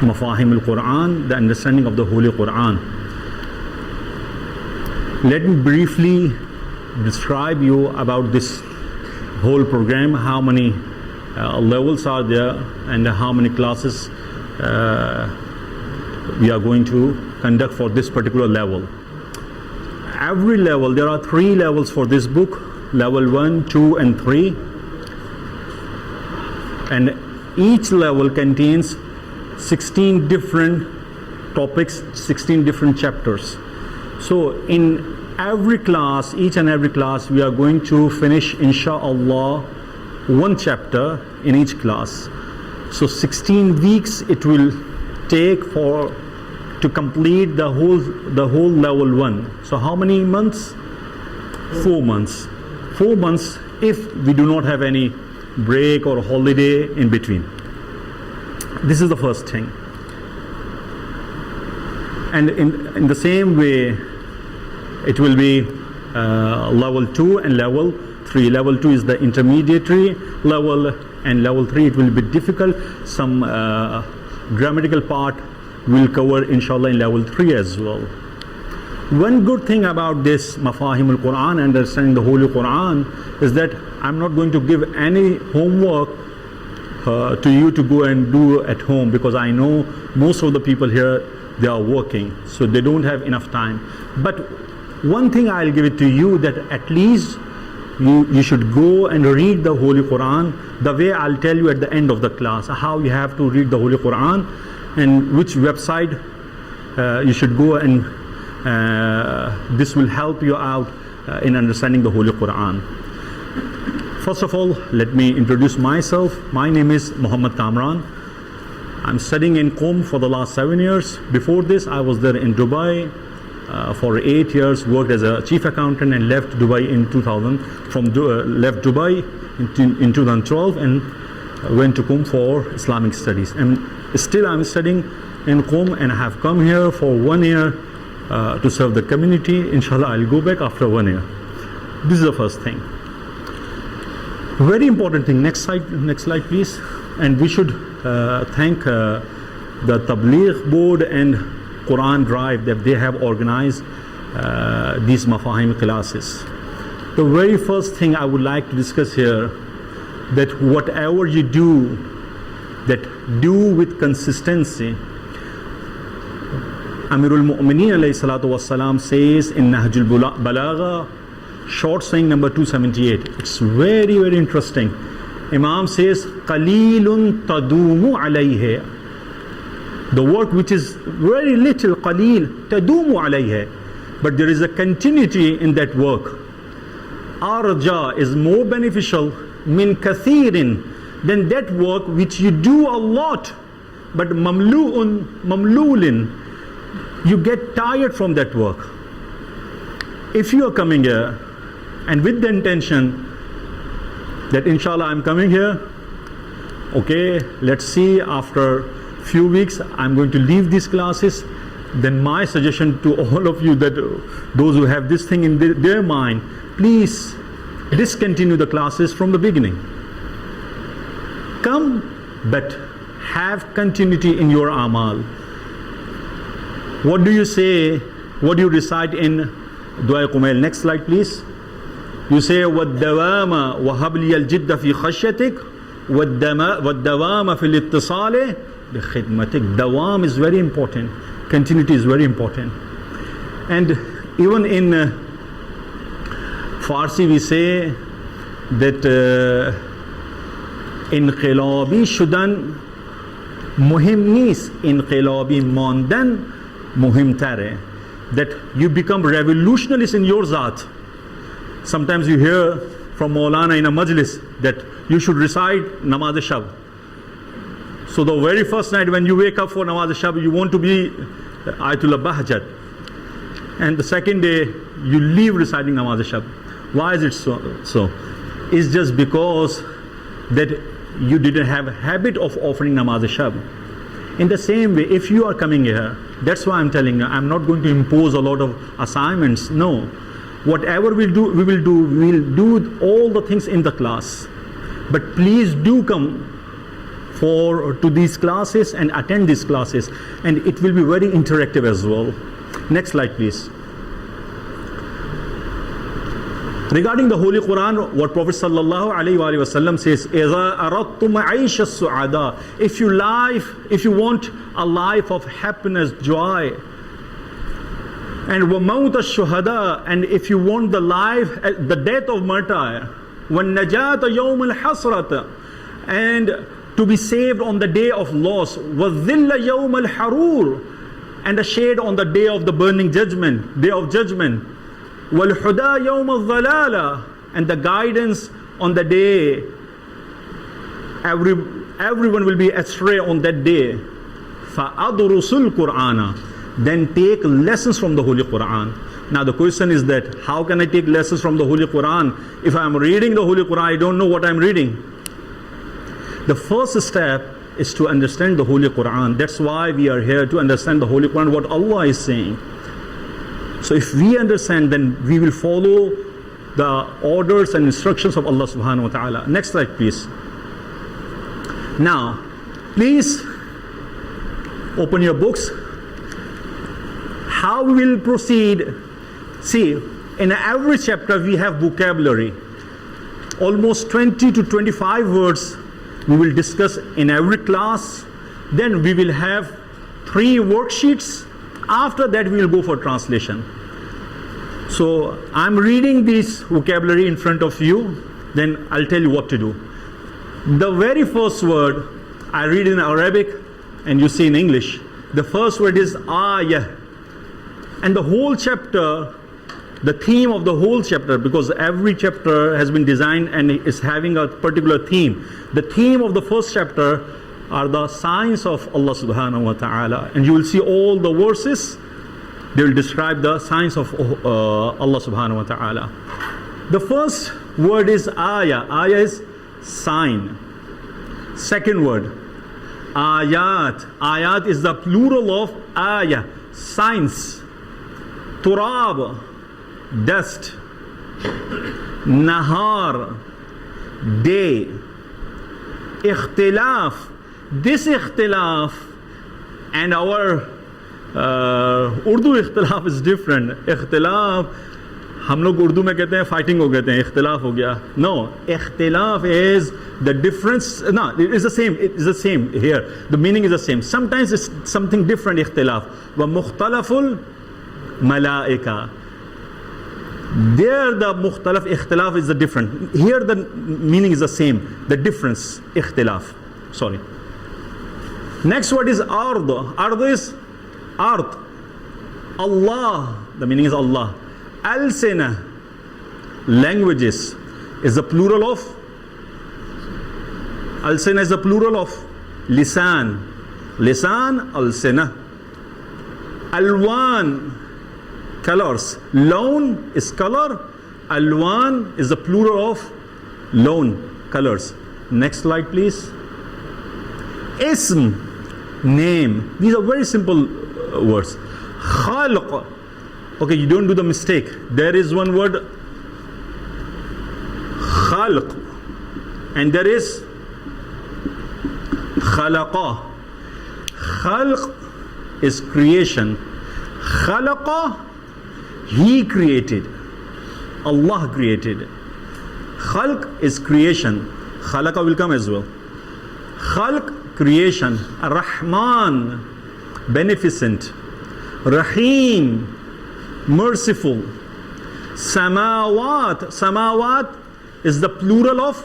Mafahim al-Quran, the understanding of the Holy Quran. Let me briefly describe you about this whole program, how many levels are there and how many classes we are going to conduct for this particular level. Every level, there are 3 levels for this book, level 1, 2 and 3, and each level contains 16 different topics, 16 different chapters. So in every class, each and every class, we are going to finish inshallah 1 chapter in each class. So 16 weeks it will take to complete the whole level 1. So how many months? 4 months. 4 months if we do not have any break or holiday in between. This is the first thing. And in the same way, it will be level 2 and level 3. Level 2 is the intermediary level, and level 3 it will be difficult. Some grammatical part will cover inshallah in level 3 as well. One good thing about this Mafahim al-Quran, understanding the Holy Quran, is that I'm not going to give any homework to you to go and do at home, because I know most of the people here, they are working, so they don't have enough time. But one thing I'll give it to you, that at least you should go and read the Holy Quran the way I'll tell you at the end of the class, how you have to read the Holy Quran and which website you should go, and this will help you out in understanding the Holy Quran. First of all, let me introduce myself. My name is Muhammad Kamran. I'm studying in Qom for the last 7 years. Before this, I was there in Dubai for 8 years, worked as a chief accountant, and left Dubai in 2000. Left Dubai in 2012 and went to Qom for Islamic studies. And still I'm studying in Qom, and I have come here for 1 year to serve the community. Inshallah, I'll go back after 1 year. This is the first thing. Very important thing. Next slide please. And we should thank the Tabligh board and Quran Drive that they have organized these Mafahim classes. The very first thing I would like to discuss here, that whatever you do, that do with consistency. Amirul Mu'mineen alayhi salatu wassalam says in Nahjul Balagha, short saying number 278. It's very, very interesting. Imam says, qalilun tadumu alayhi. The work which is very little, qalil, tadumu alayhi. But there is a continuity in that work. Arja is more beneficial min kathirin than that work which you do a lot, but mamlulin, you get tired from that work. If you are coming here and with the intention that inshallah I'm coming here, okay, let's see, after few weeks I'm going to leave these classes, then my suggestion to all of you, that those who have this thing in their mind, please discontinue the classes from the beginning. Come, but have continuity in your amal. What do you say? What do you recite in Dua Qumail? Next slide please. You say وَالدَّوَامَ وَهَبْ لِيَ الْجِدَّ فِي خَشْيَتِكَ وَالدَّوَامَ فِي الْاِتِّصَالِ بِخِدْمَتِكَ. Dawam is very important. Continuity is very important. And even in Farsi we say that inqilabi shudan muhim nis, inqilabi mondan muhim tare. That you become revolutionist in your zat. Sometimes you hear from Maulana in a majlis that you should recite Namaz Shab. So the very first night when you wake up for Namaz Shab, you want to be Ayatullah Bahjat. And the second day you leave reciting Namaz Shab. Why is it so? It's just because that you didn't have a habit of offering Namaz Shab. In the same way, if you are coming here, that's why I'm telling you, I'm not going to impose a lot of assignments. No. Whatever we will do all the things in the class. But please do come to these classes and attend these classes, and it will be very interactive as well. Next slide, please. Regarding the Holy Quran, what Prophet sallallahu alaihi wasallam says, إِذَا أَرَدْتُمْ عَيْشَ السُّعَدَاءِ, if you want a life of happiness, joy, and وَمَوْتَ الشُّهَدَاءِ, and if you want the life, the death of martyr, وَالنَّجَاةَ يَوْمَ الْحَسْرَةِ, and to be saved on the day of loss, وَالذِّلَّ يَوْمَ الْحَرُورِ, and the shade on the day of the burning judgment, day of judgment, وَالْحُدَى يَوْمَ الضَّلَالَ, and the guidance on the day. Everyone will be astray on that day. فَأَدْرُسُ الْقُرْآنَ, then take lessons from the Holy Quran. Now the question is that, how can I take lessons from the Holy Quran? If I am reading the Holy Quran, I don't know what I am reading. The first step is to understand the Holy Quran. That's why we are here, to understand the Holy Quran, what Allah is saying. So if we understand, then we will follow the orders and instructions of Allah subhanahu wa ta'ala. Next slide, please. Now, please open your books. How we will proceed? See, in every chapter we have vocabulary. Almost 20 to 25 words we will discuss in every class. Then we will have 3 worksheets. After that we will go for translation. So I'm reading this vocabulary in front of you, then I'll tell you what to do. The very first word I read in Arabic and you see in English. The first word is ayah. And the whole chapter, the theme of the whole chapter, because every chapter has been designed and is having a particular theme. The theme of the first chapter are the signs of Allah subhanahu wa ta'ala. And you will see all the verses, they will describe the signs of Allah subhanahu wa ta'ala. The first word is ayah. Ayah is sign. Second word, ayat. Ayat is the plural of ayah, signs. Turab, dust. Nahar, day. Ikhtilaf. This ikhtilaf and our Urdu ikhtilaf is different. Ikhtilaf, हम लोग उर्दू में कहते हैं fighting हो कहते हैं, इख्तिलाफ हो गया. No, इख्तिलाफ is the difference. No, it is the same. It is the same here. The meaning is the same. Sometimes it's something different. इख्तिलाफ. ومختلف الملائكة. There the mukhtalaf, ikhtilaf is the different. Here the meaning is the same. The difference, ikhtilaf. Sorry. Next word is ard. Ard is ard. Allah. The meaning is Allah. Al-sina, languages, is the plural of. Al-sina is the plural of lisan. Lisan, al-sina. Alwan, colors. Lawn is color. Alwan is the plural of lawn, colors. Next slide, please. Ism, name. These are very simple words. Khalq. Okay, you don't do the mistake. There is one word, khalq, and there is khalaqa. Khalq is creation. Khalaqa, He created. Allah created. Khalq is creation. Khalaqa will come as well. Khalq, creation. Rahman, beneficent. Rahim, merciful. Samawat. Samawat is the plural of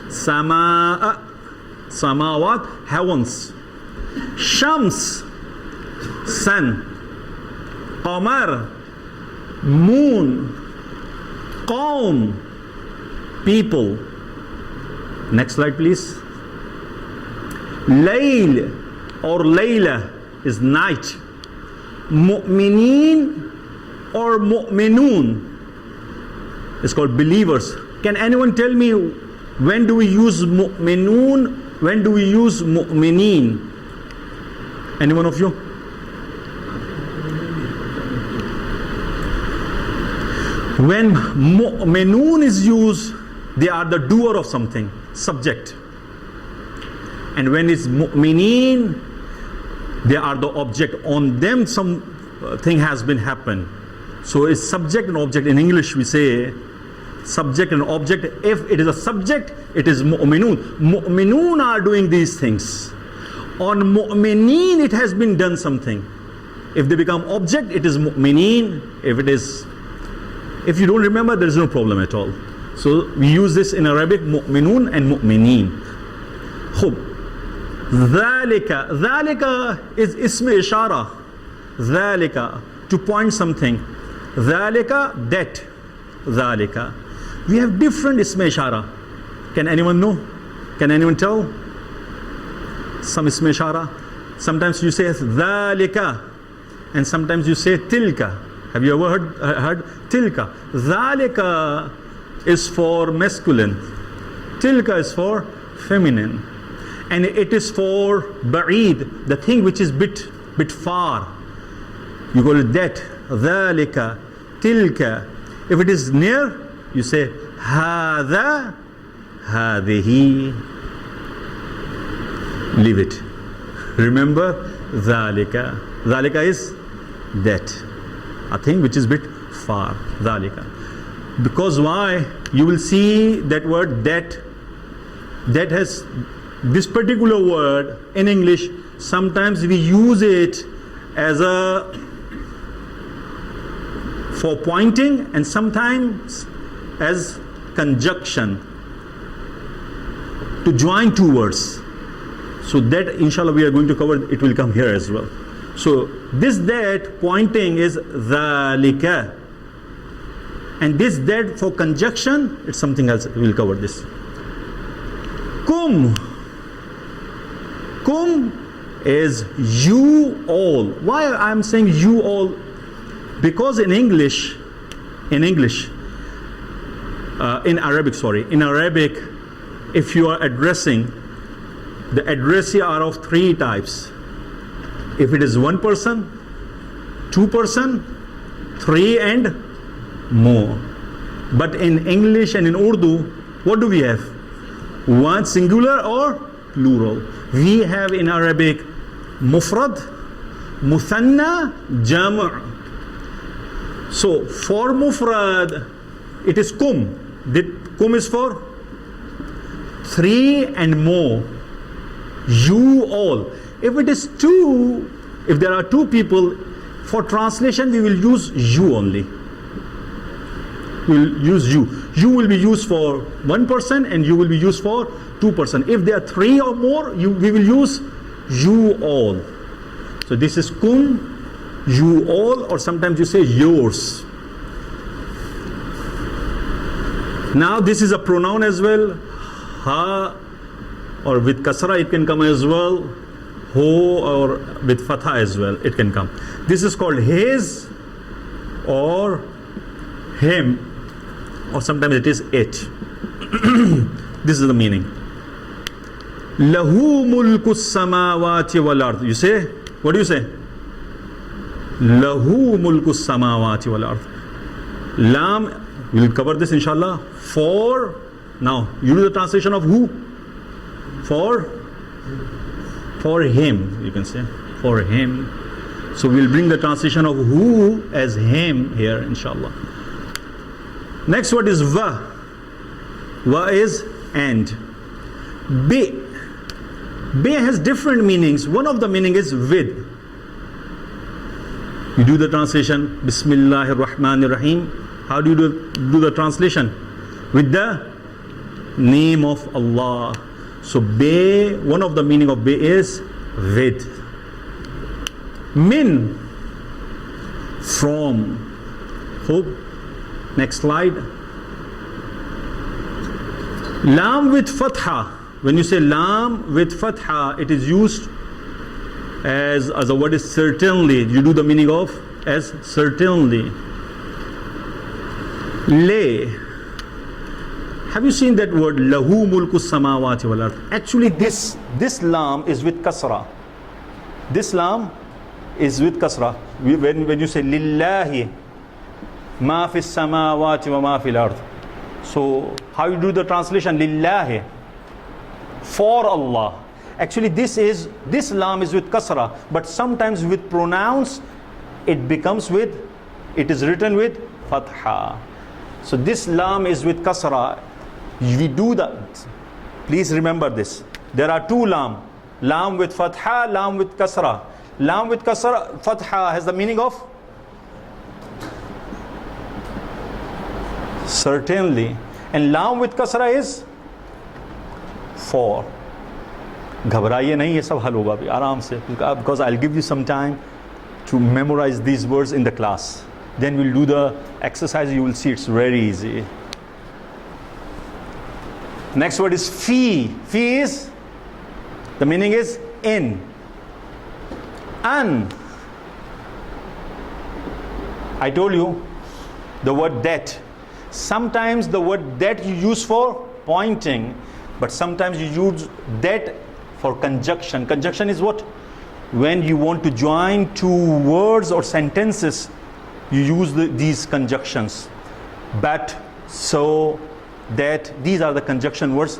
Samaa. Samawat, heavens. Shams, sun. Qamar, moon. Qawm, people. Next slide, please. Layl or Layla is night. Mu'mineen or mu'minun is called believers. Can anyone tell me when do we use mu'minun? When do we use mu'mineen? Any one of you? When mu'minun is used, they are the doer of something, subject. And when it's mu'mineen, they are the object. On them some thing has been happened. So it's subject and object. In English we say subject and object. If it is a subject, it is mu'minun. Mu'minun are doing these things. On mu'mineen it has been done something. If they become object, it is mu'mineen. If you don't remember, there is no problem at all. So we use this in Arabic, mu'minun and mu'mineen. Khub. Dhalika. Dhalika is ism ishara. Dhalika, to point something. Dhalika, that. Dhalika. We have different ism ishara. Can anyone know? Can anyone tell? Some ism ishara. Sometimes you say dhalika, and sometimes you say tilka. Have you ever heard tilka? Dhalika is for masculine. Tilka is for feminine. And it is for ba'id, the thing which is bit far. You call it that. Dhalika, tilka. If it is near, you say hadha, hadihi. Leave it. Remember, dhalika. Dhalika is that. A thing which is bit far. Dhalika. Because why? You will see that word that. That has this particular word in English. Sometimes we use it as for pointing, and sometimes as conjunction to join two words. So that inshallah we are going to cover, it will come here as well. So this that pointing is dhalika, and this that for conjunction, it's something else. We will cover this. Kum. Kum is you all. Why I am saying you all? Because in Arabic, if you are addressing, the addressee are of three types. If it is one person, two person, three and more. But in English and in Urdu, what do we have? One, singular or plural. We have in Arabic mufrad, muthanna, jam'. So for mufrad, it is kum. Kum is for three and more. You all. If it is two, if there are two people, for translation we will use you only. We will use you. You will be used for one person and you will be used for two person. If there are three or more, we will use you all. So this is kum, you all, or sometimes you say yours. Now this is a pronoun as well. Ha, or with kasra it can come as well. Ho, or with fatha as well it can come. This is called his or him, or sometimes it is it. This is the meaning. Lahu mulku samawati wal ard. You say, what do you say? Lahu mulku samawati wal ard. Lam, we will cover this inshallah. For, now you do the translation of who? For him, you can say. For him. So we will bring the translation of who as him here inshallah. Next word is va. Va is and. Be. Be has different meanings. One of the meaning is with. You do the translation, Bismillahir Rahmanir Rahim. How do you do the translation? With the name of Allah. So be, one of the meaning of be is with. Min, from. Hope. Next slide. Lam with fatha. When you say lam with fatha, it is used as a word is certainly. You do the meaning of as certainly. Le. Have you seen that word? Lahu mulku samawati wal ard. Actually, this lam is with kasra. This lam is with kasra. When you say lillahi ma fi samawati wa ma fil ard. So how you do the translation? Lillahi, for Allah. Actually, this lam is with kasra, but sometimes with pronouns, it is written with fatha. So this lam is with kasra. We do that. Please remember this. There are two lam. Lam with fatha, lam with kasra. Lam with kasra, fatha has the meaning of certainly. And lam with kasra is for. घबराइए नहीं, ये सब हल होगा अभी आराम से, because I'll give you some time to memorize these words in the class. Then we'll do the exercise. You will see it's very easy. Next word is fi. Fi is, the meaning is in. An. I told you the word that. Sometimes the word that you use for pointing, but sometimes you use that for conjunction. Conjunction is what? When you want to join two words or sentences, you use these conjunctions. But, so, that, these are the conjunction words.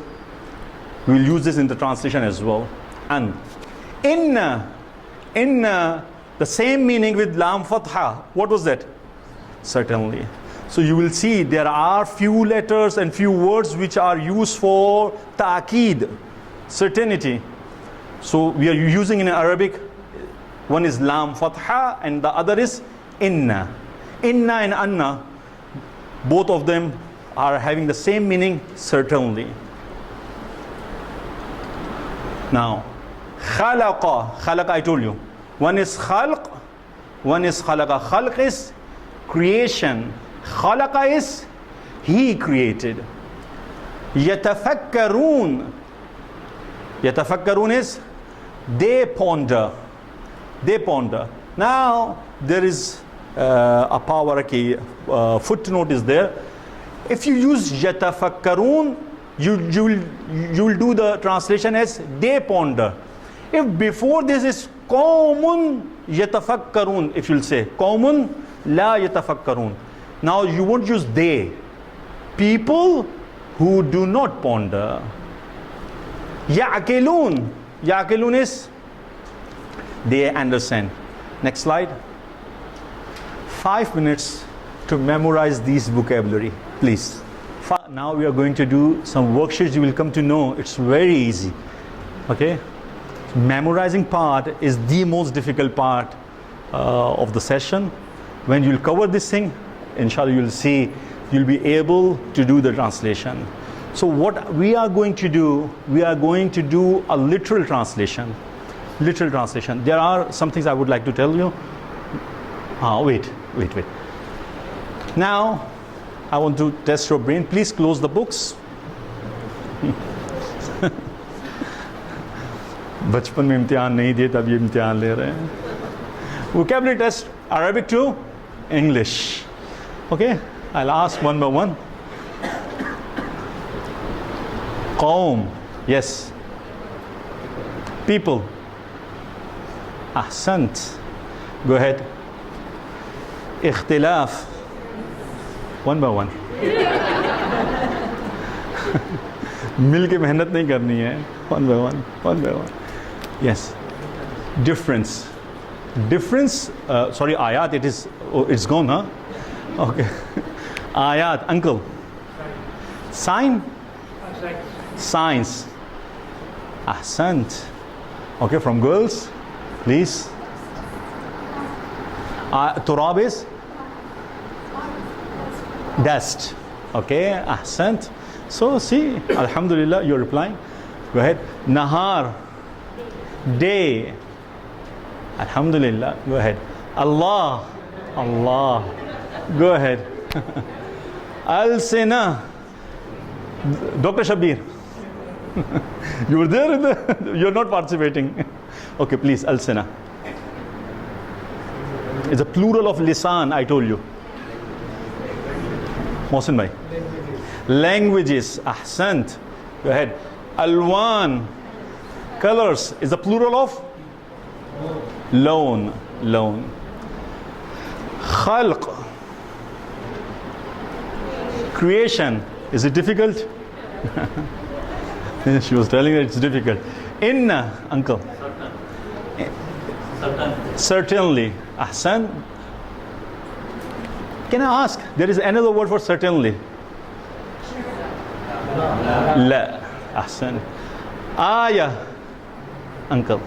We will use this in the translation as well. And inna, the same meaning with lam fatha. What was that? Certainly. So you will see there are few letters and few words which are used for ta'keed, certainty. So we are using in Arabic, one is lam fatha and the other is inna. Inna and anna, both of them are having the same meaning, certainly. Now, khalaqa I told you. One is khalq, one is khalaqa. Khalq is creation. Khalaqa is he created. Yatafakkarun. Yatafakkarun is they ponder. They ponder. Now there is a power footnote is there. If you use yatafakkarun, you will do the translation as they ponder. If before this is qawmun yatafakkarun, if you'll say qawmun la yatafakkarun. Now you won't use they. People who do not ponder. Ya'qilun. Ya'qilun is they understand. Next slide. 5 minutes to memorize these vocabulary, please. Now we are going to do some worksheets. You will come to know it's very easy. Okay? Memorizing part is the most difficult part of the session. When you'll cover this thing, inshallah you'll see, you'll be able to do the translation. So what we are going to do, we are going to do a literal translation. Literal translation. There are some things I would like to tell you. Wait. Now, I want to test your brain. Please close the books. बचपन में इम्तिहान नहीं दिए तब ये इम्तिहान ले रहे हैं. Vocabulary test, Arabic to English. Okay, I'll ask one by one. Qawm, yes. People. Ahsant. Go ahead. Ikhtilaf. One by one. मिल के मेहनत नहीं करनी है. One by one. Yes. Difference. Sorry, ayat. It's gone, huh? Okay. Ayat, uncle. Sign. Science. Ahsant. Okay, from girls, please. Turab is dust. Okay, ahsant. So see, alhamdulillah, you're replying. Go ahead. Nahar, day. Alhamdulillah, go ahead. Allah. Go ahead. Al-Sina. Dr. Shabir. You were there, you're not participating. Okay, please, Al-Sina. It's a plural of lisan, I told you. Mohsin bhai. Languages, ahsant. Go ahead. Alwan, colors, is the plural of lawn. Khalq, creation. Is it difficult? She was telling that it's difficult. Inna, uncle. Certainly. Ahsan. Can I ask? There is another word for certainly. La. Ahsan. Ayah. Uncle.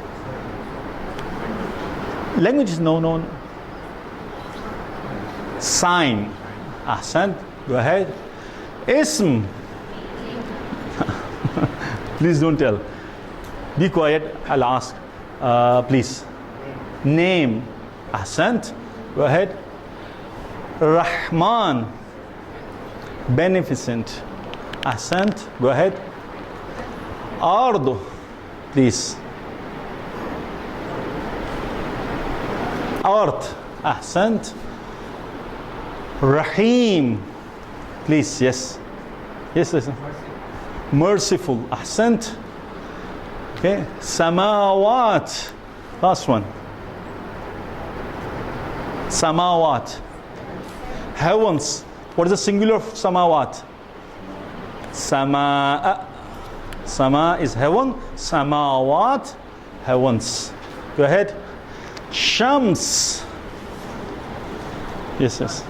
Language is no. Sign. Ahsan. Go ahead. Ism. Please don't tell. Be quiet. I'll ask. Please. Name. Ahsant. Go ahead. Rahman. Beneficent. Ahsant. Go ahead. Ard. Please. Art. Ahsant. Rahim. Please. Yes. Yes, listen. Merciful. Ahsant. Okay. Samawat. Last one. Samawat. Heavens. What is the singular of samawat? Sama. Sama is heaven. Samawat. Heavens. Go ahead. Shams. Yes.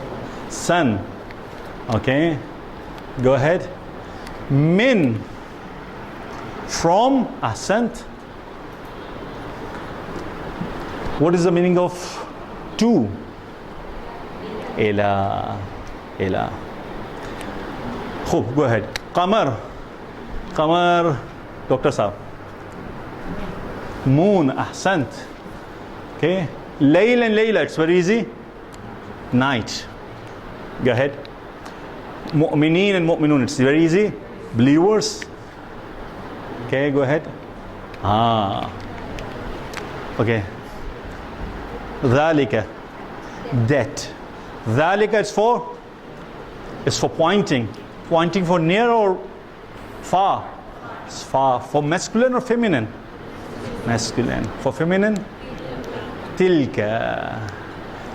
Sun. Okay. Go ahead. Min. From. Ascent. What is the meaning of to? Ila. Khub, go ahead. Qamar. Dr. Saab. Moon. Ahsant. Okay. Layl and Layla, it's very easy. Night. Go ahead. Mu'mineen and Mu'minun, it's very easy. Believers. Okay, go ahead. Okay. Dhalika. That. Dhalika is for pointing. Pointing for near or far? It's far. For masculine or feminine? Masculine. For feminine? Tilka.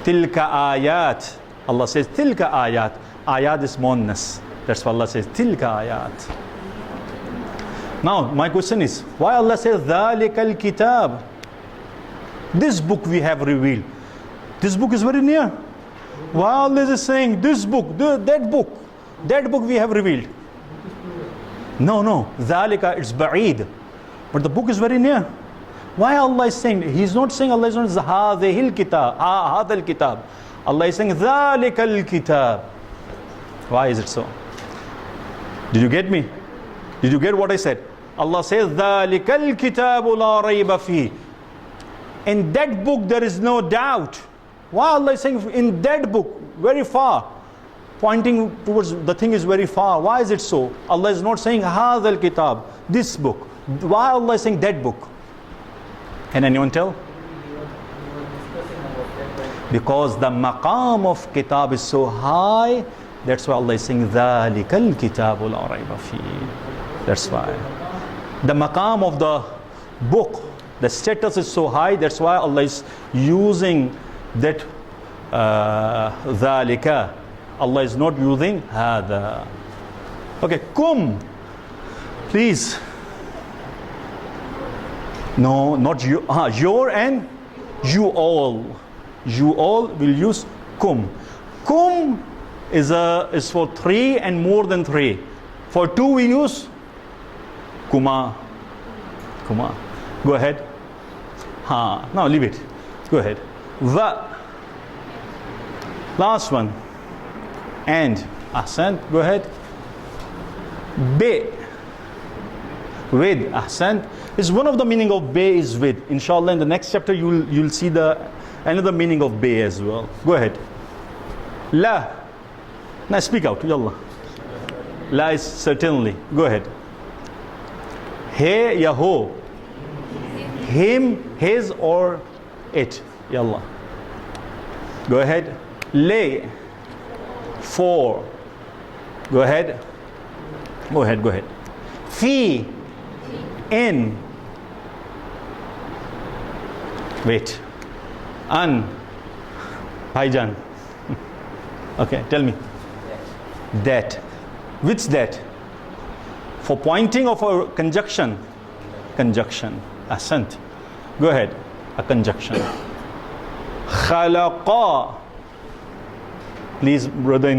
Tilka ayat. Allah says tilka ayat. Ayat is monas. That's why Allah says tilka ayat. Now my question is, why Allah says dhalikal kitab? This book we have revealed. This book is very near. Why Allah is saying this book, that book we have revealed? No. Dhalika, it's ba'id. But the book is very near. Why Allah is saying? He's not saying, Allah is not saying hadhil kitab, hadhal kitab. Allah is saying dhalikal kitab. Why is it so? Did you get me? Did you get what I said? Allah says dhalikal kitabu la rayba fi. In that book there is no doubt. Why Allah is saying in that book, very far, pointing towards the thing is very far. Why is it so? Allah is not saying hadhal kitab, this book. Why Allah is saying that book? Can anyone tell? Because the maqam of kitab is so high. That's why Allah is saying dhalikal kitabu la rayba fi. That's why the maqam of the book, the status is so high. That's why Allah is using that dhalika. Allah is not using hada. Okay, kum. Please. No, not you. Your and you all. You all will use kum. Kum is for 3 and more than 3. For 2 we use kuma. Go ahead. Now leave it. Go ahead. Va. Last one. And. Ahsan. Go ahead. Be. With. Ahsan. Is one of the meaning of be is with. Inshallah in the next chapter you'll see another meaning of be as well. Go ahead. La. Now speak out. Yallah. La is certainly. Go ahead. He ya ho. Him, his or it. Yallah. Go ahead. Lay. For. Go ahead. Go ahead. Fi. In. Wait. An. Bhaijan. Okay, tell me. That. Which that? For pointing or for conjunction? conjunction. Ahsant. Go ahead. A conjunction. Khalaqa. Please, brother,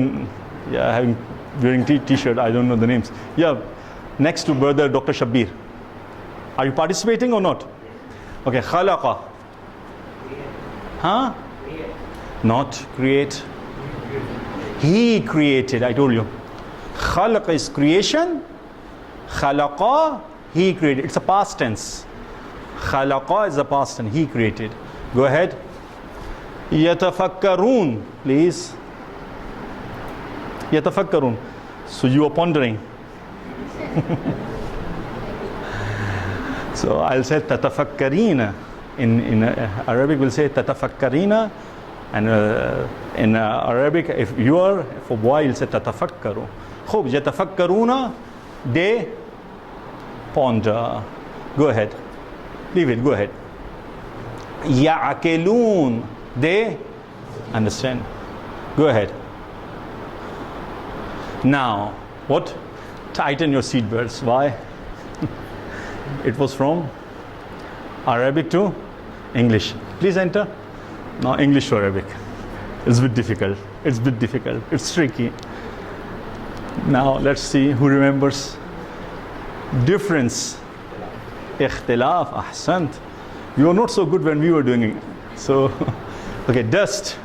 wearing t-shirt, I don't know the names. Yeah, next to brother Dr. Shabbir. Are you participating or not? Okay, khalaqa. Huh? Not create. He created, I told you. Khalaq is creation. Khalaqa, he created. It's a past tense. Khalaqa is a past tense. He created. Go ahead. Yatafakkarun, please. Yatafakkarun. So you are pondering. So I'll say tatafakkarina. In Arabic we'll say tatafakkarina. And in Arabic, if you are, for boy, you'll say tatafakkaru. Khub, yatafakkaruna, they ponder. Go ahead. Leave it, go ahead. Ya'akelun, they understand. Go ahead. Now, what? Tighten your seatbelts. Why? It was from Arabic to English. Please enter. Now English to Arabic. It's a bit difficult. It's a bit difficult. It's tricky. Now let's see who remembers. Difference. Ikhtilaf. Ahsant. You were not so good when we were doing it. So, okay, dust.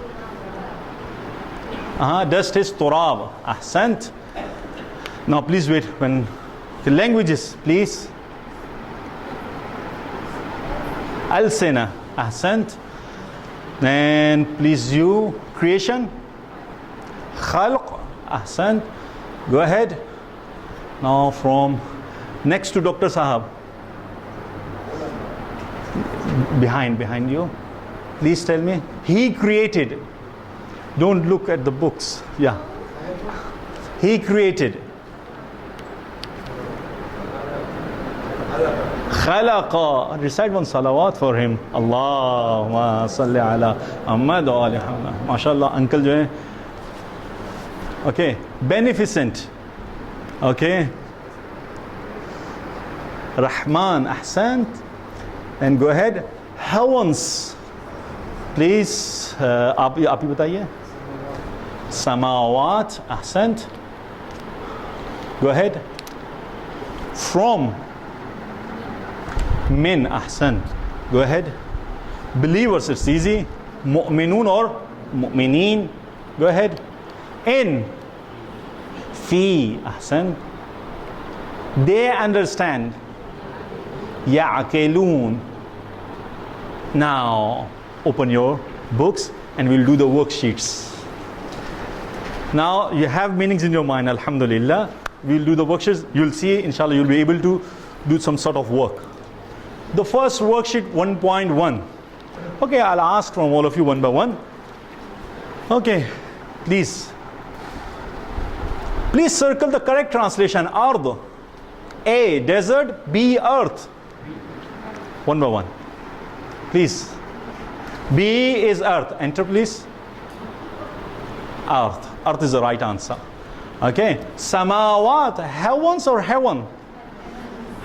Dust is turab. Ahsant. Now please wait. When the languages, please. Al-Sina. Ahsant. Then please you, creation. Khalq. Ahsant. Go ahead. Now from next to Dr. Sahab. Behind you. Please tell me. He created. Don't look at the books. Yeah. He created. Khalaqa. Recite one salawat for him. Allahumma salli ala Muhammad wa ali Muhammad. MashaAllah, uncle jo hai. Okay. Beneficent. Okay. Rahman. Ahsant. And go ahead. Heavens. Please. आप ही बताइए. Samawat. Ahsant. Go ahead. From. Min. Ahsan. Go ahead. Believers, it's easy. Mu'minun or mu'mineen. Go ahead. In. Fi. Ahsan. They understand. Ya'akelun. Now, open your books and we'll do the worksheets. Now, you have meanings in your mind, alhamdulillah. We'll do the worksheets. You'll see, inshallah, you'll be able to do some sort of work. The first worksheet 1.1. Okay, I'll ask from all of you one by one. Okay, please. Please circle the correct translation. Ard. A, desert. B, earth. One by one. Please. B is earth. Enter, please. Earth. Earth is the right answer. Okay. Samawat. Heavens or heaven?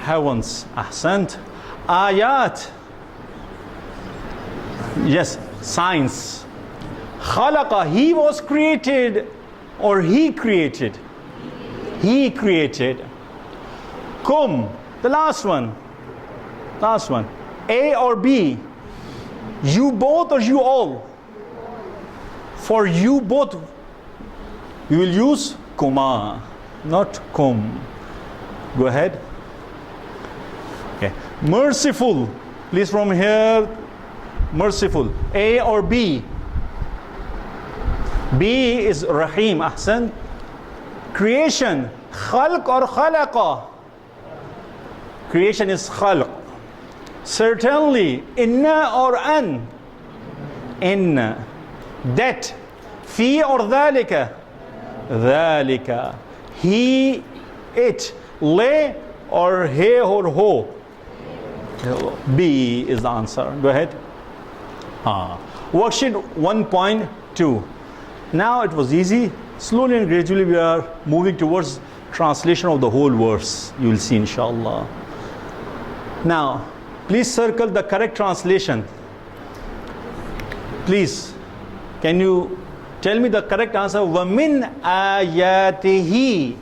Heavens. Ahsant. Ayat. Yes, science. Khalaqa, he was created or he created. He created. Kum, the last one. Last one. A or B? You both or you all? For you both, we will use kuma, not kum. Go ahead. Okay. Merciful. Please from here. Merciful. A or B? B is Rahim. Ahsan. Creation. Khalq or khalaqa? Creation is khalq. Certainly. Inna or an? Inna. That. Fi or dhalika? Dhalika. He, it. Le or he or ho? B is the answer. Go ahead. Worksheet 1.2. Now it was easy. Slowly and gradually we are moving towards translation of the whole verse. You will see inshallah. Now, please circle the correct translation. Please, can you tell me the correct answer? وَمِنْ آيَاتِهِ,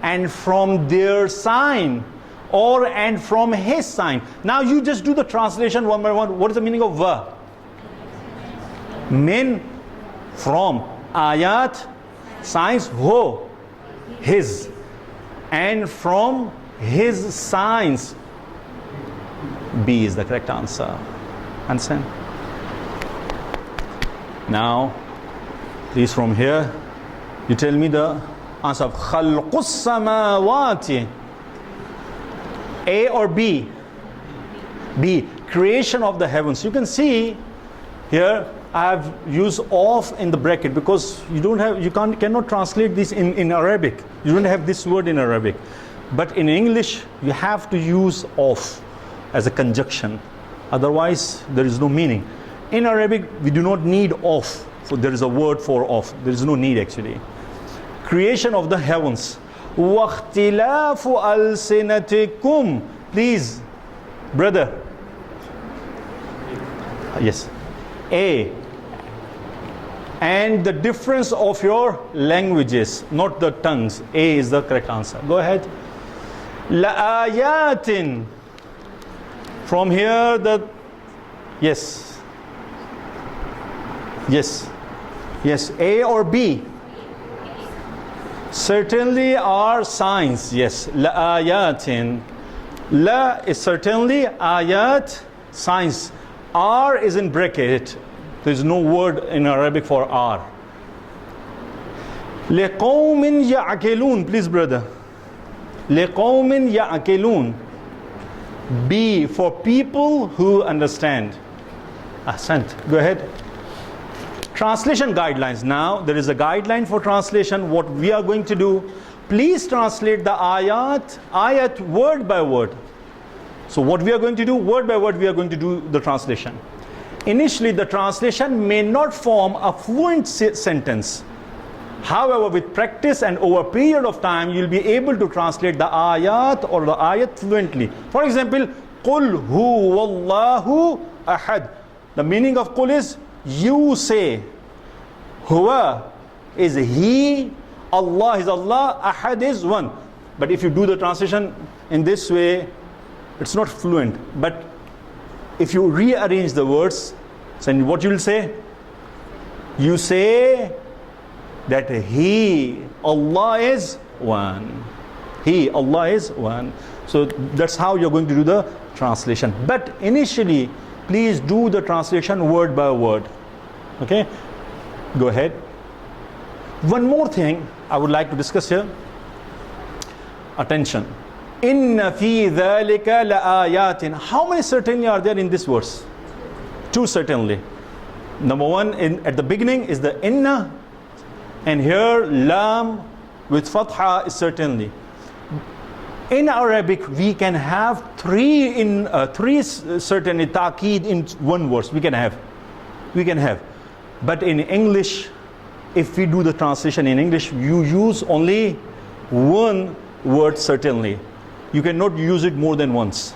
and from their sign, or and from his sign. Now you just do the translation one by one. What is the meaning of wa? Min, from, ayat, signs, ho, his, and from his signs. B is the correct answer. Understand? Now, please from here, you tell me the answer of خَلْقُ السَّمَاوَاتِ. A or B? B. Creation of the heavens. You can see here I have used of in the bracket because cannot translate this in Arabic. You don't have this word in Arabic. But in English, you have to use of as a conjunction. Otherwise, there is no meaning. In Arabic, we do not need of. So there is a word for of. There is no need actually. Creation of the heavens. وَاخْتِلَافُ أَلْسِنَتِكُمْ. Please, brother. Yes. A. And the difference of your languages, not the tongues. A is the correct answer. Go ahead. لَآيَاتٍ. From here, yes. Yes. Yes. A or B? Certainly are signs. Yes. لَآيَاتٍ. La is certainly, ayat, signs. R is in bracket. There is no word in Arabic for R. لِقَوْمٍ يَعْقِلُونَ. Please, brother. لِقَوْمٍ يَعْقِلُونَ. B for people who understand. Ahsant. Go ahead. Translation guidelines. Now there is a guideline for translation. What we are going to do, please translate the ayat word by word. So what we are going to do, word by word, we are going to do the translation. Initially, the translation may not form a fluent sentence. However, with practice and over a period of time, you'll be able to translate the ayat or the ayat fluently. For example, قُلْ هُوَ اللَّهُ أَحَدٌ. The meaning of qul is you say. Huwa is he, Allah is Allah, Ahad is one. But if you do the translation in this way, it's not fluent. But if you rearrange the words, then what you will say? You say that he, Allah is one. He, Allah is one. So that's how you're going to do the translation. But initially, please do the translation word by word. Okay? Go ahead. One more thing I would like to discuss here. Attention. Inna fi dhalika laayatin. How many certainly are there in this verse? Two certainly. Number one, at the beginning is the inna, and here lam with fatha is certainly. In Arabic, we can have three certainly ta'keed in one verse. We can have. But in English, if we do the translation in English, you use only one word certainly. You cannot use it more than once.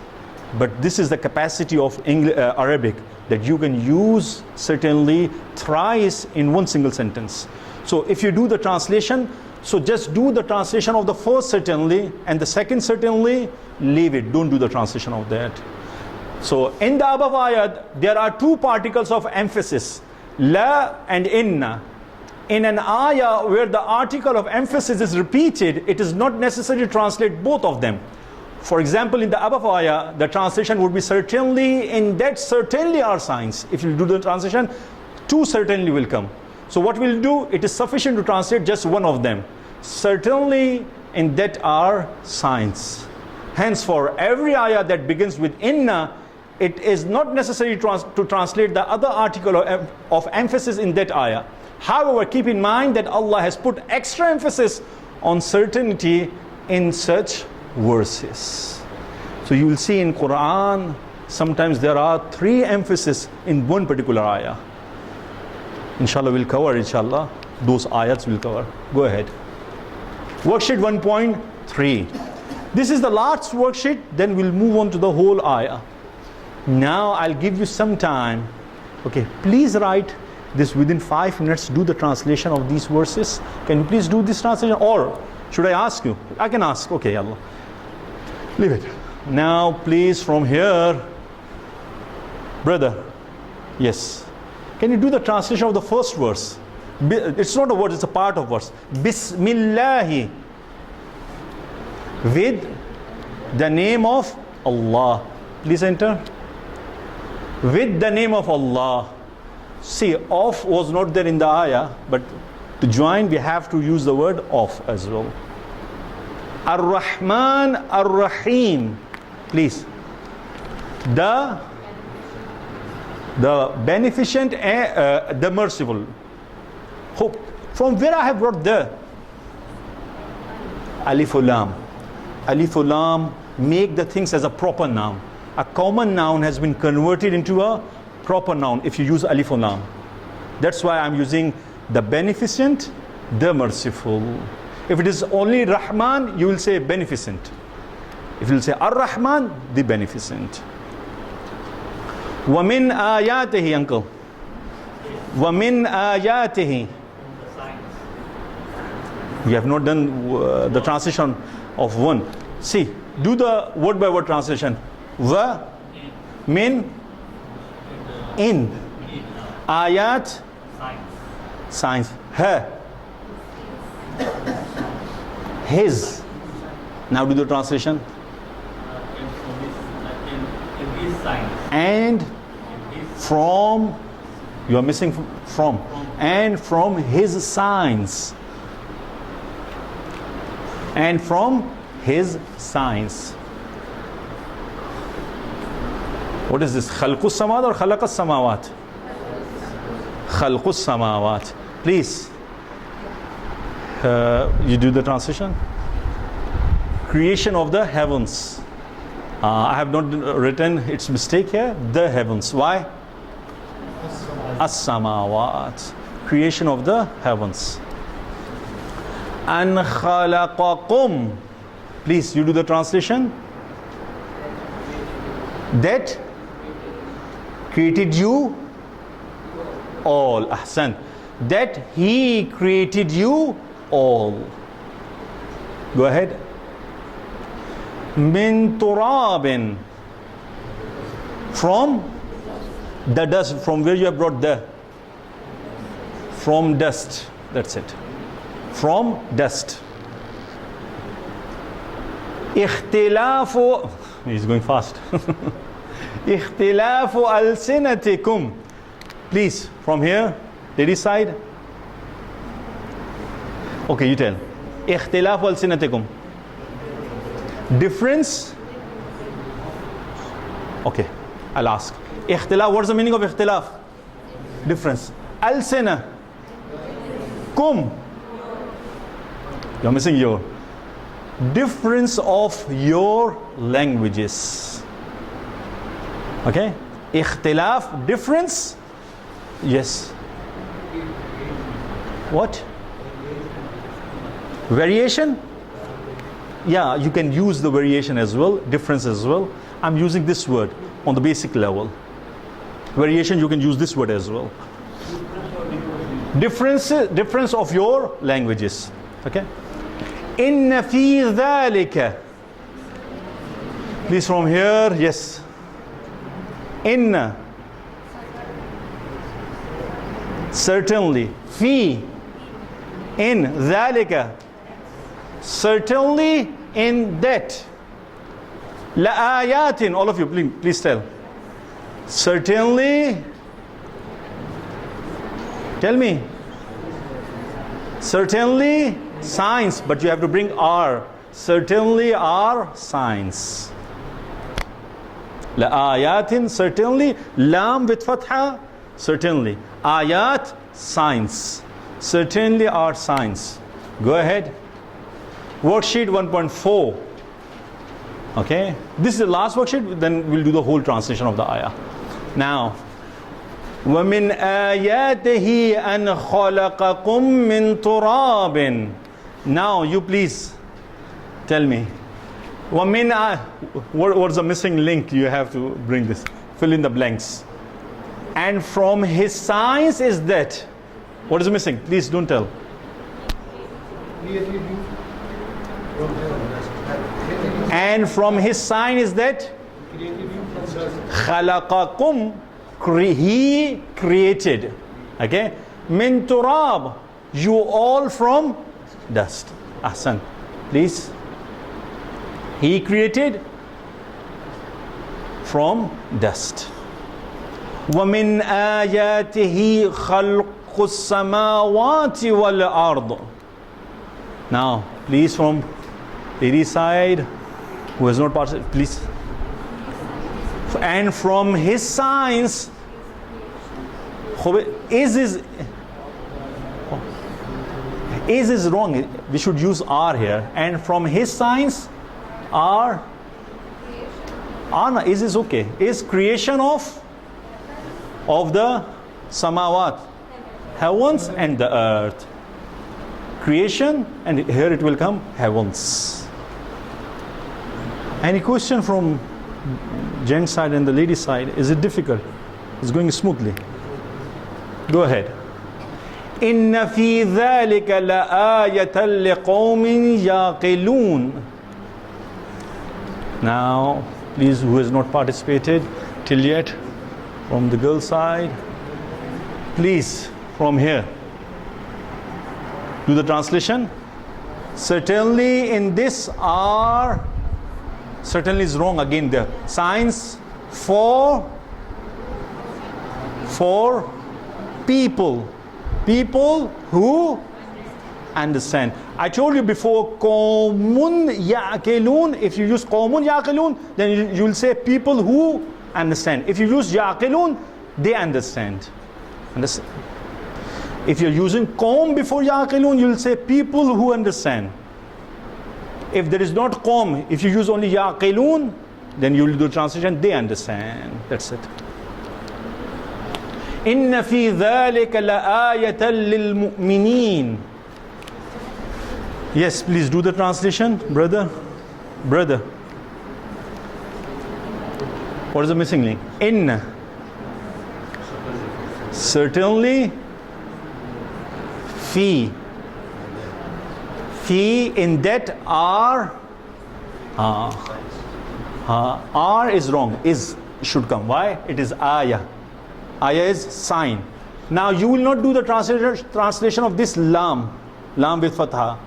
But this is the capacity of Arabic, that you can use certainly thrice in one single sentence. So if you do the translation, so just do the translation of the first certainly, and the second certainly, leave it. Don't do the translation of that. So in the above ayat, there are two particles of emphasis, la and inna. In an ayah where the article of emphasis is repeated, it is not necessary to translate both of them. For example, in the above ayah, the translation would be certainly, in that certainly are signs. If you do the translation, two certainly will come. So what we'll do, it is sufficient to translate just one of them. Certainly in that are signs. Hence, for every ayah that begins with inna, it is not necessary to translate the other article of emphasis in that ayah. However, keep in mind that Allah has put extra emphasis on certainty in such verses. So you will see in Quran, sometimes there are three emphasis in one particular ayah. Inshallah, we'll cover, inshallah, those ayats will cover. Go ahead. Worksheet 1.3. This is the last worksheet, then we'll move on to the whole ayah. Now I'll give you some time. Okay, please write this within 5 minutes. Do the translation of these verses. Can you please do this translation? Or should I ask you? I can ask. Okay, Allah. Leave it. Now please from here, brother. Yes. Can you do the translation of the first verse? It's not a word, it's a part of verse. Bismillahi. With the name of Allah. Please enter. With the name of Allah. See, of was not there in the ayah, but to join we have to use the word of as well. Ar-Rahman Ar-Rahim. Please. The beneficent, the merciful. Hope. From where I have brought the Alif Lam. Alif Lam make the things as a proper noun. A common noun has been converted into a proper noun if you use Alif Lam. That's why I'm using the beneficent, the merciful. If it is only Rahman, you will say beneficent. If you will say Ar-Rahman, the beneficent. وَمِنْ آيَاتِهِ, uncle. وَمِنْ آيَاتِهِ. We have not done the translation of one. See, do the word by word translation. Va, min, in. Ayat, signs. Ha, his. Now do the translation. And from, you are missing from. And from his signs. And from his signs. What is this? Khalqus samawat or khalaqas samawat? Khalqus samawat. Please, you do the translation. Creation of the heavens. I have not written, it's mistake here. The heavens. Why? As-samawat. Creation of the heavens. An khalaqakum. Please, you do the translation. That created you all. Ahsan. That he created you all. Go ahead. Min turabin. From the dust. From where you have brought the? From dust. That's it. From dust. Ikhtilafu. He's going fast. Ikhtilafu alsinatikum. Please, from here, ladies side. Okay, you tell. Ikhtilafu alsinatikum. Difference. Okay, I'll ask. Ikhtilaf, what's the meaning of ikhtilaf? Difference. Alsina. Kum. You're missing your. Difference of your languages. Okay? Ikhtilaf, difference. Yes. What? Variation? Yeah, you can use the variation as well, difference as well. I'm using this word on the basic level. Variation, you can use this word as well. Difference of your languages. Okay? Inna fi dhalika. Please from here, yes. Inna. Certainly. Fi. In dhalika. Certainly in that. La ayatin. All of you, please tell. Certainly. Tell me. Certainly signs, but you have to bring are. Certainly are signs. La ayatin, certainly. Lam with fatha, certainly. Ayat, signs. Certainly are signs. Go ahead. Worksheet 1.4. Okay. This is the last worksheet, then we'll do the whole translation of the ayah. Now, وَمِنْ آيَاتِهِ أَنْ خَلَقَكُمْ مِنْ تُرَابٍ. Now you please tell me, وَمِنْ what's the missing link? You have to bring this. Fill in the blanks. And from his signs is that. What is missing? Please don't tell. And from his sign is that خَلَقَكُمْ He created. Okay? Min turab, you all from dust. Ahsan. Please. He created from dust. وَمِنْ آيَاتِهِ خَلْقُ السَّمَاوَاتِ وَالْأَرْضِ. Now, please from ladies side, who has not participated, please. And from his signs, is wrong. We should use are here. And from his signs are is okay. Is creation of the samawat, heavens and the earth. Creation, and here it will come heavens. Any question from gent side and the lady side? Is it difficult? It's going smoothly. Go ahead. Inna fi dhalika la'ayatan liqawmin yaqilun. Now, please, who has not participated till yet, from the girl side, please, from here, do the translation. Certainly in this are, certainly is wrong again there. Signs for people who understand. I told you before, qawmun ya'qilun. If you use qawmun ya'qilun, then you will say people who understand. If you use ya'qilun, they understand. Understand? If you're using qawm before ya'qilun, you will say people who understand. If there is not qawm, if you use only ya'qilun, then you will do translation, they understand. That's it. Inna fi dhalika la'ayatan lilmu'minin. Yes, please do the translation, brother. What is the missing link? Inna. Certainly. Fi. In that are. R is wrong. Is should come. Why? It is ayah. Ayah is sign. Now you will not do the translation of this lam with fatha.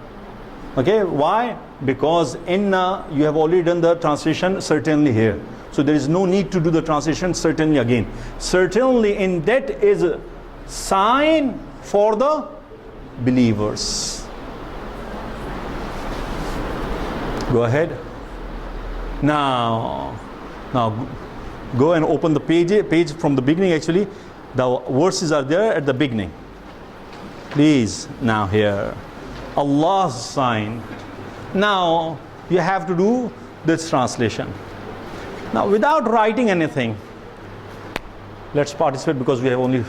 Okay, why? Because inna, you have already done the translation certainly here. So there is no need to do the translation certainly again. Certainly in that is a sign for the believers. Go ahead. Now go and open the page from the beginning. Actually, the verses are there at the beginning. Please, now here. Allah's sign. Now you have to do this translation. Now without writing anything, let's participate because we have only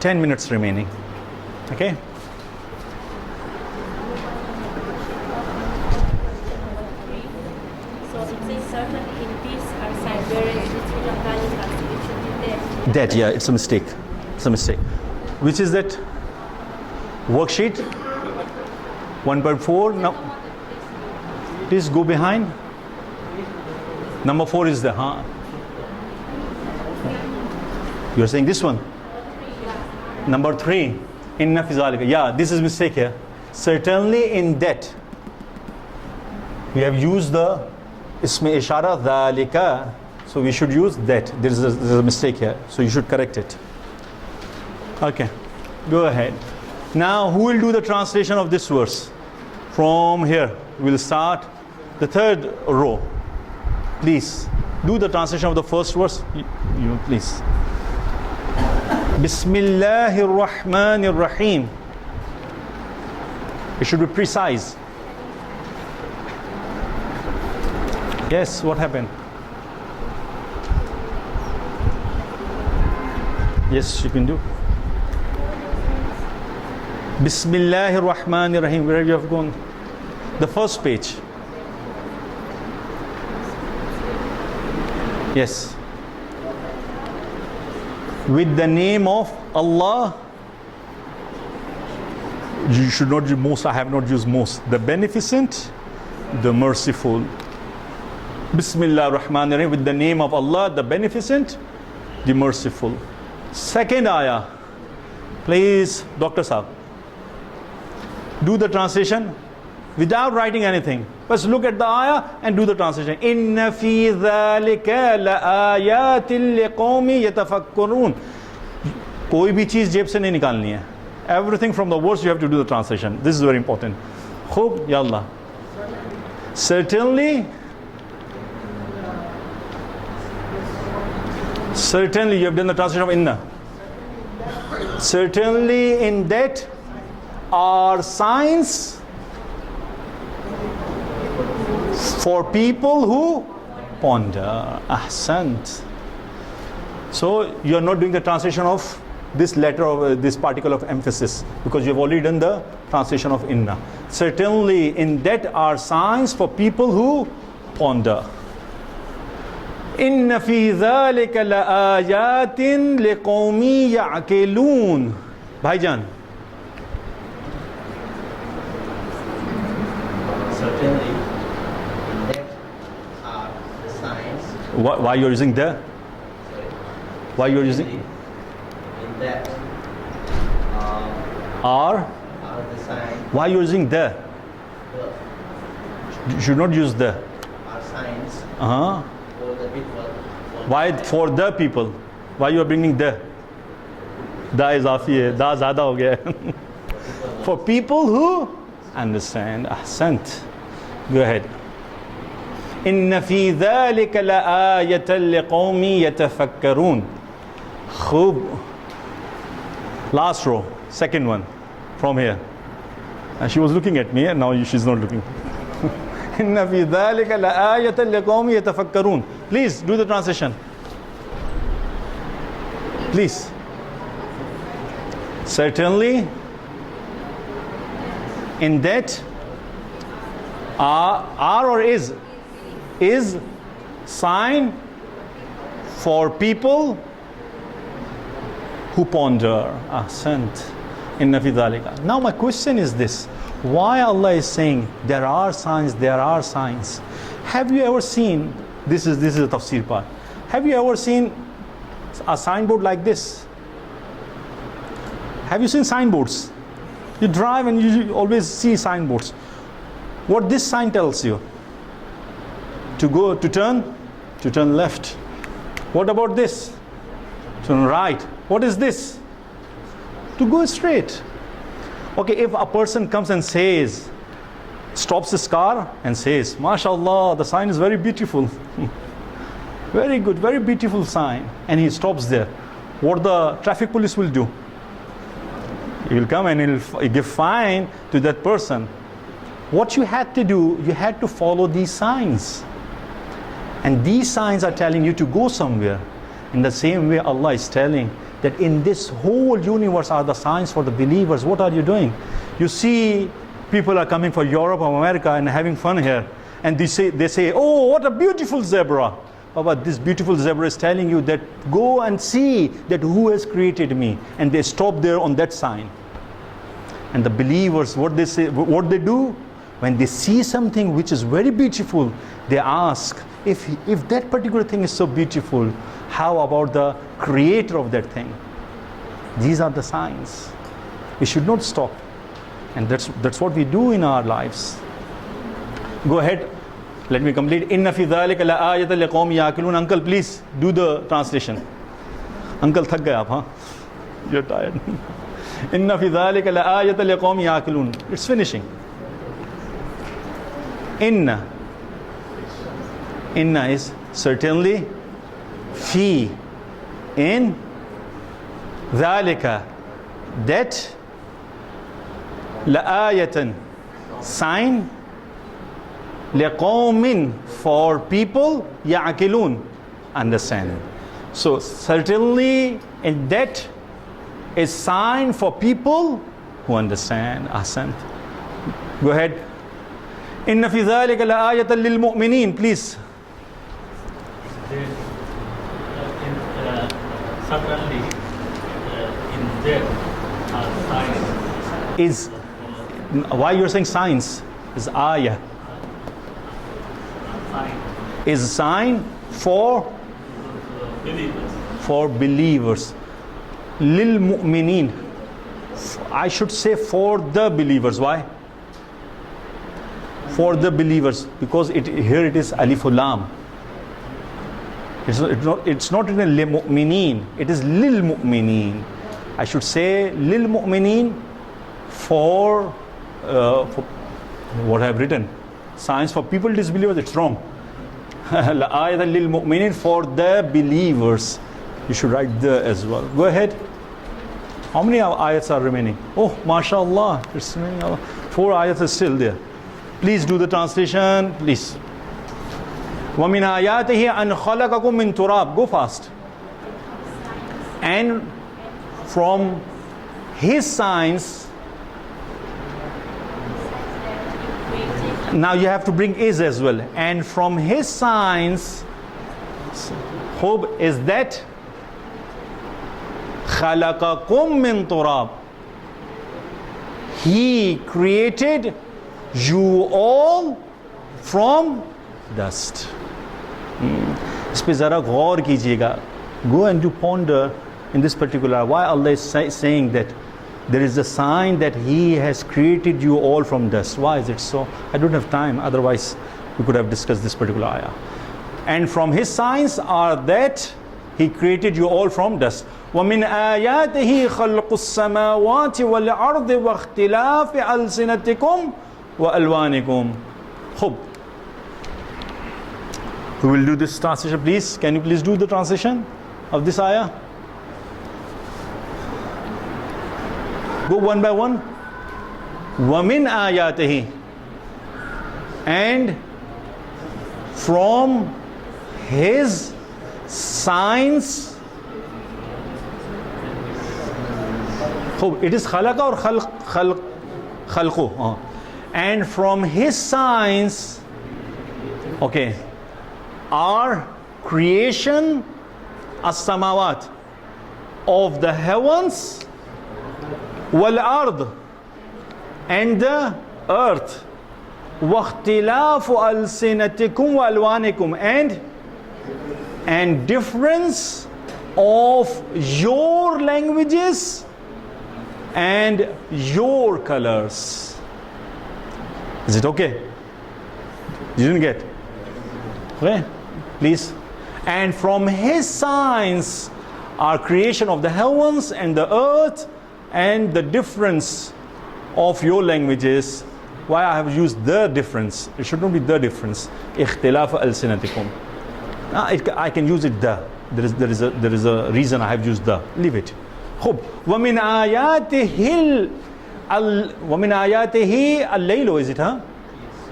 10 minutes remaining. Okay? So it says certainly in this are signs, whereas it's in a value translation in That, yeah, it's a mistake. Which is that worksheet 1.4. Now please go behind. Number 4 is the you're saying this one. Number 3. Inna fi zalika. Yeah, this is mistake here. Certainly in that. We have used the isme ishara dhalika. So we should use that. There is a mistake here. So you should correct it. Okay. Go ahead. Now, who will do the translation of this verse? From here, we'll start the third row. Please, do the translation of the first verse. You please. Bismillahir Rahmanir Rahim. It should be precise. Yes, what happened? Yes, you can do. Bismillahir Rahmanir Rahim. Where you have gone? The first page. Yes. With the name of Allah. You should not use most. I have not used most. The beneficent, the merciful. Bismillah ar-Rahman ar-Rahim. With the name of Allah, the beneficent, the merciful. Second ayah. Please, Dr. Saab, do the translation without writing anything. Just look at the ayah and do the translation. Inna fi dhalika la ayatin liqawmi yatafakkarun. कोई भी चीज जेब से नहीं निकालनी है. Everything from the words you have to do the translation. This is very important. Khub, ya Allah. Certainly you have done the translation of inna. Certainly in that are signs for people who ponder. Ahsant. So you are not doing the translation of this letter of this particle of emphasis, because you have already done the translation of inna. Certainly in that are signs for people who ponder. Inna fi dhalika la ayatin liqawmi ya'qilun. Bhaijan. Certainly that are the signs. Why you are using the? Sorry. Why you are using? In that Are? are the signs. Why you are using the? You should not use the. Are signs Uh-huh. for the people. Why for the people? Why you are bringing the? Da izafi hai. Da zyada ho gaya. For people who understand. Ahsant. Go ahead. Inna fi dhalika la ayatan liqawmi yatafakkarun. Khub. Last row. Second one. From here. And she was looking at me and now she's not looking. Inna fi dhalika la ayatan liqawmi yatafakkarun. Please do the translation. Please. Certainly in that are or is sign for people who ponder. Ahsant. Inna fi dhalika. Now my question is this: why Allah is saying there are signs, there are signs? Have you ever seen, this is the tafsir part, have you ever seen a signboard like this? Have you seen signboards? You drive and you always see signboards. What this sign tells you? To turn left. What about this? Turn right. What is this? To go straight. Okay, if a person comes and says, stops his car and says, MashaAllah, the sign is very beautiful. Very good, very beautiful sign. And he stops there. What the traffic police will do? He will come and he'll give fine to that person. What you had to do, you had to follow these signs. And these signs are telling you to go somewhere. In the same way, Allah is telling that in this whole universe are the signs for the believers. What are you doing? You see people are coming from Europe or America and having fun here. And they say, oh, what a beautiful zebra. But this beautiful zebra is telling you that go and see that who has created me. And they stop there on that sign. And the believers, what they say, what they do, when they see something which is very beautiful, they ask, if that particular thing is so beautiful, how about the creator of that thing? These are the signs. We should not stop. And that's what we do in our lives. Go ahead. Let me complete. Inna fi dhalika la ayatan liqawmi ya'qilun. Uncle, please do the translation. Uncle, thak gaya aap, huh? You're tired. Inna fi dhalika la ayatan liqawmi ya'qilun. It's finishing. Inna is certainly, fi, in, dhalika, that, la ayatan, sign, liqawmin, for people, ya'qilun, understand. So certainly in that is sign for people who understand. Ahsan. Go ahead. Inna fi dhalika la ayatan lil mu'minin, please. certainly in there are signs. Is, why you're saying signs? Is ayah. Sign Is a sign for believers. believers. Lil mu'mineen. I should say for the believers. Why? For the believers, because here it is alif lam. It's not in a lil mu'mineen. It is lil mu'mineen. I should say lil mu'mineen for what I have written. Signs for people disbelievers. It's wrong. Ayat lil mu'mineen, for the believers. You should write the as well. Go ahead. How many ayats are remaining? Oh, mashallah. It's remaining. 4 ayats are still there. Please do the translation, please. وَمِنْ آيَاتِهِ أَنْ خَلَقَكُم مِّن تُرَابٍ. Go fast. And from his signs, now you have to bring is as well. And from his signs, hope is that خَلَقَكُم مِّن تُرَابٍ. He created you all from dust. इस पे ज़रा गौर कीजिएगा. Go and do ponder in this particular. Why Allah is saying that there is a sign that He has created you all from dust. Why is it so? I don't have time. Otherwise, we could have discussed this particular ayah. And from His signs are that He created you all from dust. وَمِنْ آيَاتِهِ خَلْقُ السَّمَاوَاتِ وَالْأَرْضِ وَاخْتِلَافِ أَلْسِنَتِكُمْ وَأَلْوَانِكُمْ. Hope. Who will do this translation, please? Can you please do the translation of this ayah? Go one by one. وَمِنْ آيَاتِهِ. And from His signs. Hope. It is khalaqa or khalqu. And from His signs, okay, are creation as-samawat, of the heavens, wal-ard, and the earth, waqtilafu alsinatikum wa alwanikum, and difference of your languages and your colors. Is it okay? You didn't get? Okay, please. And from His signs are creation of the heavens and the earth and the difference of your languages. Why I have used the difference? It should not be the difference. اختلاف ألسنتكم. I can use it the. There is a reason I have used the. Leave it. خب. ومن آياته الليل, is it, huh?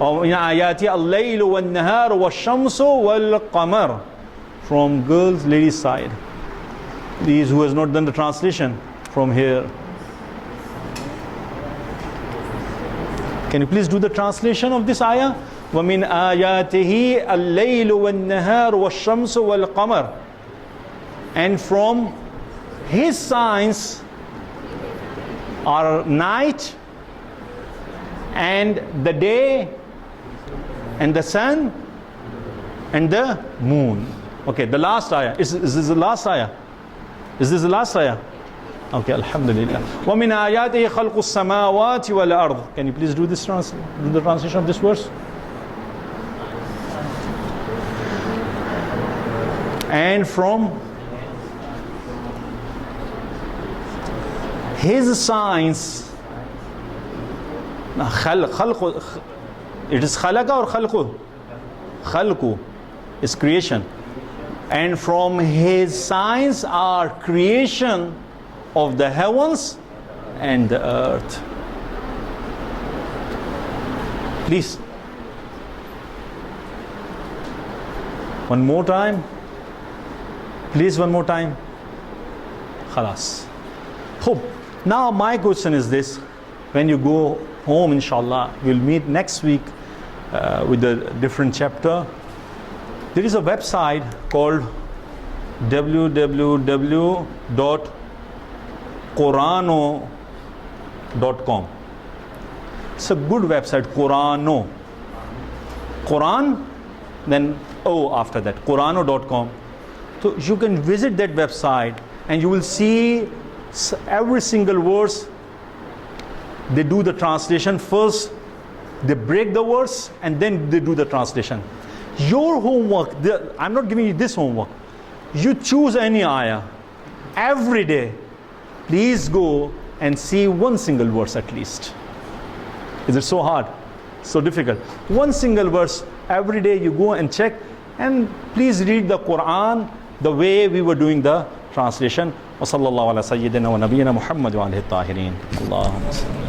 ومن آياته الليل والنهار والشمس والقمر. From girls, ladies side. These who has not done the translation from here. Can you please do the translation of this ayah? وَمِنْ آيَاتِهِ اللَّيْلُ وَالنَّهَارُ وَالشَّمْسُ وَالْقَمَرُ. And from His signs are night and the day and the sun and the moon. Okay, the last ayah. Is this the last ayah? Is this the last ayah? Okay, alhamdulillah. وَمِنْ آيَاتِهِ خَلْقُ السَّمَاوَاتِ وَالْأَرْضِ. Can you please do this do the translation of this verse? And from His signs, it is khalaqa or khalqu? Khalqu is creation. And from His signs are creation of the heavens and the earth. Please. One more time. Please, one more time. Khalas. Hope. Now my question is this. When you go home, inshallah, we'll meet next week with a different chapter. There is a website called www.qorano.com. It's a good website, Qorano. Quran, then O after that, Qorano.com. So you can visit that website and you will see every single verse. They do the translation first, they break the verse, and then they do the translation. Your homework, I'm not giving you this homework. You choose any ayah every day. Please go and see one single verse at least. Is it so hard? So difficult? One single verse every day you go and check, and please read the Quran the way we were doing the translation. وصلى الله على سيدنا ونبينا محمد وعلى الطاهرين. اللهم صل